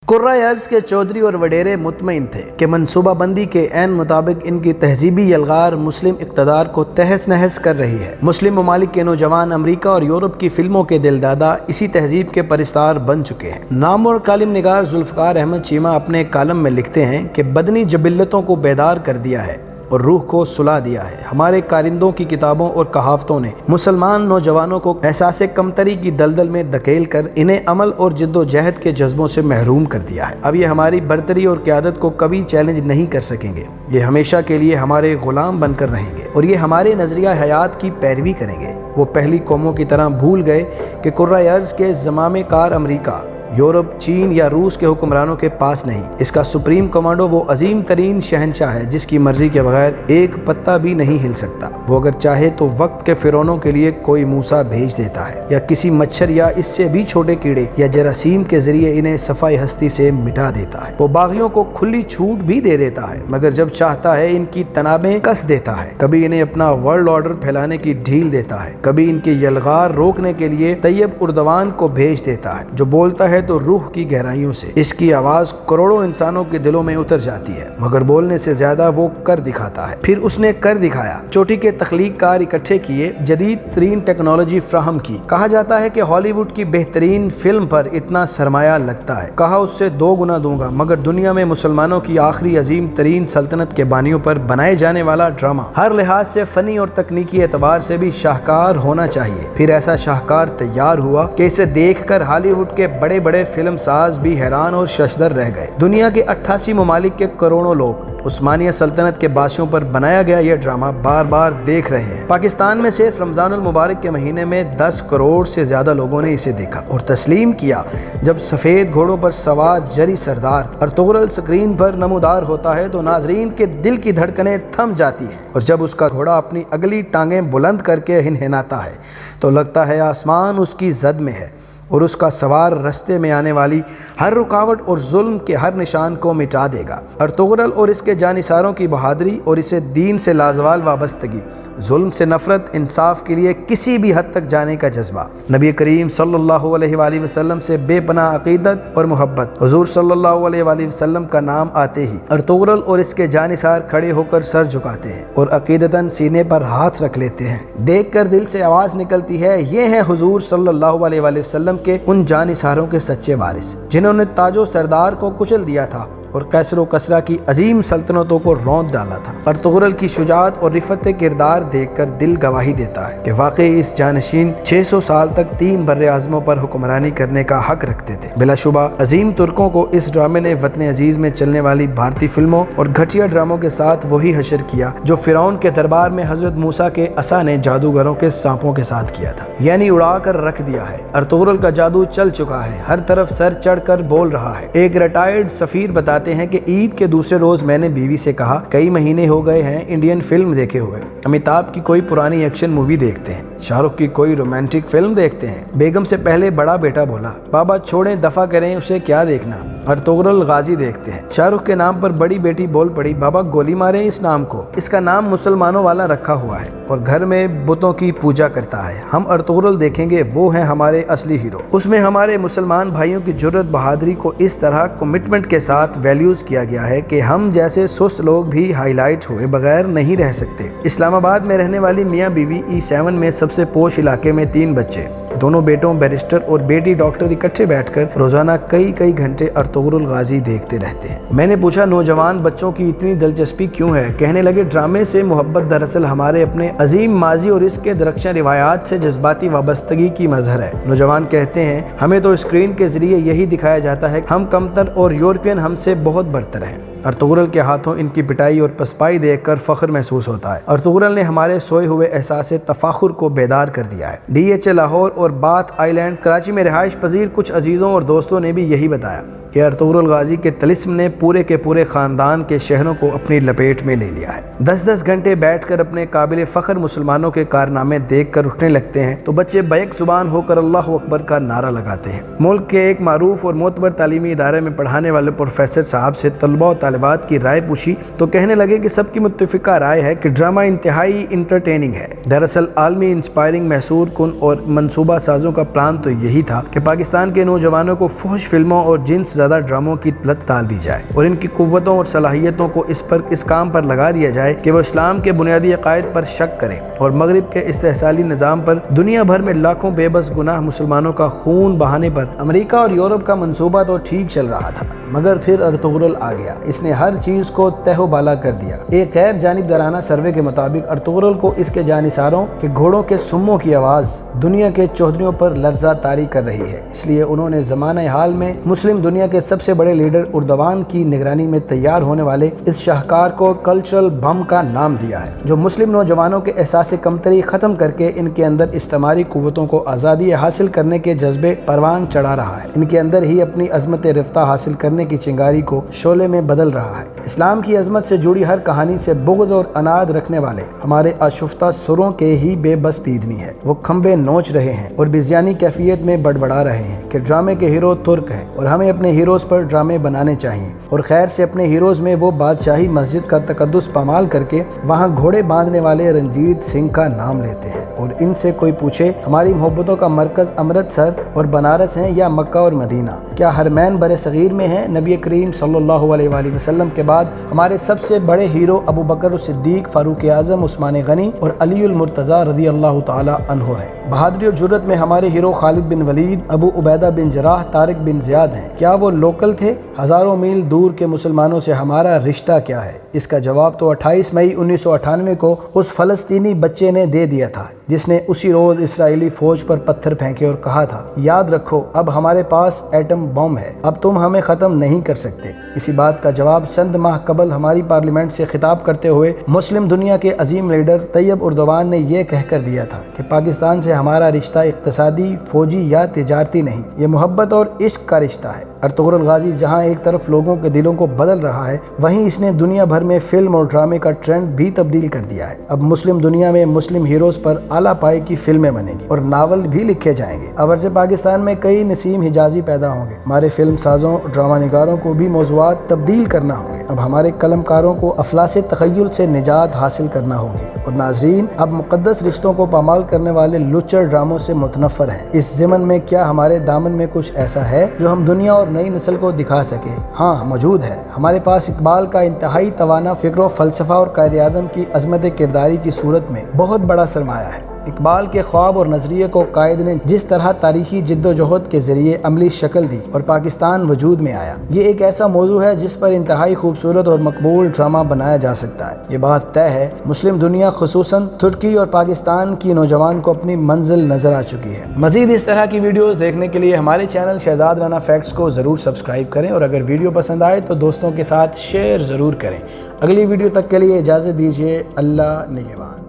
قرۂ ارض کے چودھری اور وڈیرے مطمئن تھے کہ منصوبہ بندی کے عین مطابق ان کی تہذیبی یلغار مسلم اقتدار کو تہس نہس کر رہی ہے۔ مسلم ممالک کے نوجوان امریکہ اور یورپ کی فلموں کے دل دادا اسی تہذیب کے پرستار بن چکے ہیں۔ نامور کالم نگار ذوالفقار احمد چیمہ اپنے کالم میں لکھتے ہیں کہ بدنی جبلتوں کو بیدار کر دیا ہے اور روح کو سلا دیا ہے۔ ہمارے کارندوں کی کتابوں اور کہاوتوں نے مسلمان نوجوانوں کو احساس کمتری کی دلدل میں دھکیل کر انہیں عمل اور جد و جہد کے جذبوں سے محروم کر دیا ہے۔ اب یہ ہماری برتری اور قیادت کو کبھی چیلنج نہیں کر سکیں گے۔ یہ ہمیشہ کے لیے ہمارے غلام بن کر رہیں گے اور یہ ہمارے نظریہ حیات کی پیروی کریں گے۔ وہ پہلی قوموں کی طرح بھول گئے کہ قرۂ ارض کے زمامے کار امریکہ، یورپ، چین یا روس کے حکمرانوں کے پاس نہیں۔ اس کا سپریم کمانڈو وہ عظیم ترین شہنشاہ ہے جس کی مرضی کے بغیر ایک پتا بھی نہیں ہل سکتا۔ وہ اگر چاہے تو وقت کے فرعونوں کے لیے کوئی موسیٰ بھیج دیتا ہے یا کسی مچھر یا اس سے بھی چھوٹے کیڑے یا جراثیم کے ذریعے انہیں صفائی ہستی سے مٹا دیتا ہے۔ وہ باغیوں کو کھلی چھوٹ بھی دے دیتا ہے مگر جب چاہتا ہے ان کی تنابیں کس دیتا ہے۔ کبھی انہیں اپنا ورلڈ آرڈر پھیلانے کی ڈھیل دیتا ہے، کبھی ان کے یلغار روکنے کے لیے طیب اردوان کو بھیج دیتا ہے جو بولتا ہے تو روح کی گہرائیوں سے اس کی آواز کروڑوں انسانوں کے دلوں میں اتر جاتی ہے مگر بولنے سے زیادہ وہ کر دکھاتا ہے۔ پھر اس نے کر دکھایا، چوٹی کے تخلیق کار اکٹھے کیے، جدید ترین ٹیکنالوجی فراہم کی۔ کہا جاتا ہے کہ ہالی ووڈ کی بہترین فلم پر اتنا سرمایہ لگتا ہے، کہا اس سے 2 گنا دوں گا، مگر دنیا میں مسلمانوں کی آخری عظیم ترین سلطنت کے بانیوں پر بنائے جانے والا ڈرامہ ہر لحاظ سے فنی اور تکنیکی اعتبار سے بھی شاہکار ہونا چاہیے۔ پھر ایسا شاہکار تیار ہوا کہ اسے دیکھ کر ہالی ووڈ کے بڑے بڑے فلم ساز بھی حیران اور ششدر رہ گئے۔ دنیا کے 88 ممالک کے کروڑوں لوگ عثمانیہ سلطنت کے باشیوں پر بنایا گیا یہ ڈرامہ بار بار دیکھ رہے ہیں۔ پاکستان میں صرف رمضان المبارک کے مہینے میں 10 کروڑ سے زیادہ لوگوں نے اسے دیکھا اور تسلیم کیا۔ جب سفید گھوڑوں پر سوار جری سردار ارطغرل اسکرین پر نمودار ہوتا ہے تو ناظرین کے دل کی دھڑکنیں تھم جاتی ہیں اور جب اس کا گھوڑا اپنی اگلی ٹانگیں بلند کر کے ہنہناتا ہے تو لگتا ہے آسمان اس کی زد میں ہے اور اس کا سوار رستے میں آنے والی ہر رکاوٹ اور ظلم کے ہر نشان کو مٹا دے گا۔ ارطغرل اور اس کے جانثاروں کی بہادری اور اسے دین سے لازوال وابستگی، ظلم سے نفرت، انصاف کے لیے کسی بھی حد تک جانے کا جذبہ، نبی کریم صلی اللہ علیہ وآلہ وسلم سے بے پناہ عقیدت اور محبت۔ حضور صلی اللہ علیہ وآلہ وسلم کا نام آتے ہی ارطغرل اور اس کے جانثار کھڑے ہو کر سر جھکاتے ہیں اور عقیدتاً سینے پر ہاتھ رکھ لیتے ہیں۔ دیکھ کر دل سے آواز نکلتی ہے، یہ ہیں حضور صلی اللہ علیہ وآلہ وسلم کے ان جانثاروں کے سچے وارث جنہوں نے تاج و سردار کو کچل دیا تھا اور کیسر و کسرا کی عظیم سلطنتوں کو روند ڈالا تھا۔ ارطغرل کی شجاعت اور رفت کردار دیکھ کر دل گواہی دیتا ہے کہ واقعی اس جانشین 600 سال تک 3 بر اعظموں پر حکمرانی کرنے کا حق رکھتے تھے۔ بلا شبہ عظیم ترکوں کو اس ڈرامے نے وطن عزیز میں چلنے والی بھارتی فلموں اور گھٹیا ڈراموں کے ساتھ وہی حشر کیا جو فرعون کے دربار میں حضرت موسیٰ کے عصا نے جادوگروں کے سانپوں کے ساتھ کیا تھا، یعنی اڑا کر رکھ دیا ہے۔ ارطغرل کا جادو چل چکا ہے، ہر طرف سر چڑھ کر بول رہا ہے۔ ایک ریٹائرڈ سفیر بتاتے ہیں کہ عید کے دوسرے روز میں نے بیوی سے کہا، کئی مہینے ہو گئے ہیں انڈین فلم دیکھے ہوئے، امیتابھ کی کوئی پرانی ایکشن مووی دیکھتے ہیں، شاہ رخ کی کوئی رومانٹک فلم دیکھتے ہیں۔ بیگم سے پہلے بڑا بیٹا بولا، بابا چھوڑیں دفع کریں، اسے کیا دیکھنا، ارطغرل غازی دیکھتے ہیں۔ شاہ رخ کے نام پر بڑی بیٹی بول پڑی، بابا گولی ماریں اس نام کو، اس کا نام مسلمانوں والا رکھا ہوا ہے اور گھر میں بتوں کی پوجا کرتا ہے۔ ہم ارطغرل دیکھیں گے، وہ ہیں ہمارے اصلی ہیرو۔ اس میں ہمارے مسلمان بھائیوں کی جرت بہادری کو اس طرح کمٹمنٹ کے ساتھ ویلیوز کیا گیا ہے کہ ہم جیسے سست لوگ بھی ہائی لائٹ ہوئے بغیر نہیں رہ سکتے۔ اسلام آباد میں رہنے والی میاں بیوی E7 میں سب سے پوش علاقے میں 3 بچے، دونوں بیٹوں بیرسٹر اور بیٹی ڈاکٹر اکٹھے بیٹھ کر روزانہ کئی گھنٹے ارطغرل غازی دیکھتے رہتے ہیں۔ میں نے پوچھا نوجوان بچوں کی اتنی دلچسپی کیوں ہے؟ کہنے لگے ڈرامے سے محبت دراصل ہمارے اپنے عظیم ماضی اور اس کے درخشاں روایات سے جذباتی وابستگی کی مظہر ہے۔ نوجوان کہتے ہیں، ہمیں تو اسکرین کے ذریعے یہی دکھایا جاتا ہے ہم کمتر اور یورپین ہم سے بہت برتر ہیں۔ ارطغرل کے ہاتھوں ان کی پٹائی اور پسپائی دیکھ کر فخر محسوس ہوتا ہے۔ ارطغرل نے ہمارے سوئے ہوئے احساس تفاخر کو بیدار کر دیا ہے۔ DHA لاہور اور باتھ آئی لینڈ کراچی میں رہائش پذیر کچھ عزیزوں اور دوستوں نے بھی یہی بتایا کہ ارطغرل غازی کے طلسم نے پورے کے پورے خاندان کے شہروں کو اپنی لپیٹ میں لے لیا ہے۔ 10 گھنٹے بیٹھ کر اپنے قابل فخر مسلمانوں کے کارنامے دیکھ کر اٹھنے لگتے ہیں تو بچے بیک زبان ہو کر اللہ اکبر کا نعرہ لگاتے ہیں۔ ملک کے ایک معروف اور معتبر تعلیمی ادارے میں پڑھانے والے پروفیسر صاحب سے طلبہ و طالبات کی رائے پوچھی تو کہنے لگے کہ سب کی متفقہ رائے ہے کہ ڈرامہ انتہائی انٹرٹیننگ ہے۔ دراصل عالمی انسپائرنگ، محصور کن اور منصوبہ سازوں کا پلان تو یہی تھا کہ پاکستان کے نوجوانوں کو فحش فلموں اور جنس زدہ ڈراموں کی لت ڈال دی جائے اور ان کی قوتوں اور صلاحیتوں کو اس کام پر لگا دیا جائے کہ وہ اسلام کے بنیادی عقائد پر شک کریں اور مغرب کے استحصالی نظام پر دنیا بھر میں لاکھوں بے بس گناہ مسلمانوں کا خون بہانے پر۔ امریکہ اور یورپ کا منصوبہ تو ٹھیک چل رہا تھا، مگر پھر ارطغرل آ گیا۔ اس نے ہر چیز کو تہ و بالا کر دیا۔ ایک غیر جانبدارانہ سروے کے مطابق ارطغرل کو اس کے جانثاروں کے گھوڑوں کے سموں کی آواز دنیا کے چوہدریوں پر لرزہ طاری کر رہی ہے، اس لیے انہوں نے زمانہ حال میں مسلم دنیا کے سب سے بڑے لیڈر اردوان کی نگرانی میں تیار ہونے والے اس شاہکار کو کلچرل بم کا نام دیا ہے، جو مسلم نوجوانوں کے احساس کمتری ختم کر کے ان کے اندر استعماری قوتوں کو آزادی حاصل کرنے کے جذبے پروان چڑھا رہا ہے، ان کے اندر ہی اپنی عظمت رفتہ حاصل کرنے کی چنگاری کو شعلے میں بدل رہا ہے۔ اسلام کی عظمت سے جڑی ہر کہانی سے بغض اور اناد رکھنے والے ہمارے آشفتہ سروں کے ہی بے بس دیدنی ہے۔ وہ کھمبے نوچ رہے ہیں اور بزیانی کیفیت میں بڑبڑا رہے ہیں کہ ڈرامے کے ہیرو ترک ہیں اور ہمیں اپنے ہیروز پر ڈرامے بنانے چاہیے، اور خیر سے اپنے ہیروز میں وہ بادشاہی مسجد کا تقدس پامال کر کے وہاں گھوڑے باندھنے والے رنجیت سنگھ کا نام لیتے ہیں، اور ان سے کوئی پوچھے ہماری محبتوں کا مرکز امرتسر اور بنارس ہیں یا مکہ اور مدینہ؟ کیا حرمین بر صغیر میں ہیں؟ نبی کریم صلی اللہ علیہ وآلہ وسلم کے بعد ہمارے سب سے بڑے ہیرو ابو بکر صدیق، فاروق اعظم، عثمان غنی اور علی المرتضیٰ رضی اللہ تعالی عنہ ہیں۔ بہادری اور جرت میں ہمارے ہیرو خالد بن ولید، ابو عبیدہ بن جراح، طارق بن زیاد ہیں۔ کیا وہ لوکل تھے؟ ہزاروں میل دور کے مسلمانوں سے ہمارا رشتہ کیا ہے؟ اس کا جواب تو 28 مئی 1998 کو اس فلسطینی بچے نے دے دیا تھا جس نے اسی روز اسرائیلی فوج پر پتھر پھینکے اور کہا تھا، یاد رکھو اب ہمارے پاس ایٹم بم ہے، اب تم ہمیں ختم نہیں کر سکتے۔ اسی بات کا جواب چند ماہ قبل ہماری پارلیمنٹ سے خطاب کرتے ہوئے مسلم دنیا کے عظیم لیڈر طیب اردوان نے یہ کہہ کر دیا تھا کہ پاکستان سے ہمارا رشتہ اقتصادی، فوجی یا تجارتی نہیں، یہ محبت اور عشق کا رشتہ ہے۔ ارطغرل غازی جہاں ایک طرف لوگوں کے دلوں کو بدل رہا ہے، وہیں اس نے دنیا بھر میں فلم اور ڈرامے کا ٹرینڈ بھی تبدیل کر دیا ہے۔ اب مسلم دنیا میں مسلم ہیروز پر اعلیٰ پائے کی فلمیں بنیں گی اور ناول بھی لکھے جائیں گے۔ اب سے پاکستان میں کئی نسیم حجازی پیدا ہوں گے۔ ہمارے فلم سازوں، ڈرامہ نگاروں کو بھی موضوعات تبدیل کرنا ہوں گے۔ اب ہمارے قلم کاروں کو افلاس تخیل سے نجات حاصل کرنا ہوگی، اور ناظرین اب مقدس رشتوں کو پامال کرنے والے لچر ڈراموں سے متنفر ہیں۔ اس ضمن میں کیا ہمارے دامن میں کچھ ایسا ہے جو ہم دنیا اور نئی نسل کو دکھا سکے؟ ہاں، موجود ہے۔ ہمارے پاس اقبال کا انتہائی توانا فکر و فلسفہ اور قائد اعظم کی عظمت کرداری کی صورت میں بہت بڑا سرمایہ ہے۔ اقبال کے خواب اور نظریے کو قائد نے جس طرح تاریخی جد و جہد کے ذریعے عملی شکل دی اور پاکستان وجود میں آیا، یہ ایک ایسا موضوع ہے جس پر انتہائی خوبصورت اور مقبول ڈرامہ بنایا جا سکتا ہے۔ یہ بات طے ہے، مسلم دنیا خصوصاً ترکی اور پاکستان کی نوجوان کو اپنی منزل نظر آ چکی ہے۔ مزید اس طرح کی ویڈیوز دیکھنے کے لیے ہمارے چینل شہزاد رانا فیکٹس کو ضرور سبسکرائب کریں، اور اگر ویڈیو پسند آئے تو دوستوں کے ساتھ شیئر ضرور کریں۔ اگلی ویڈیو تک کے لیے اجازت دیجیے۔ اللہ نگہبان۔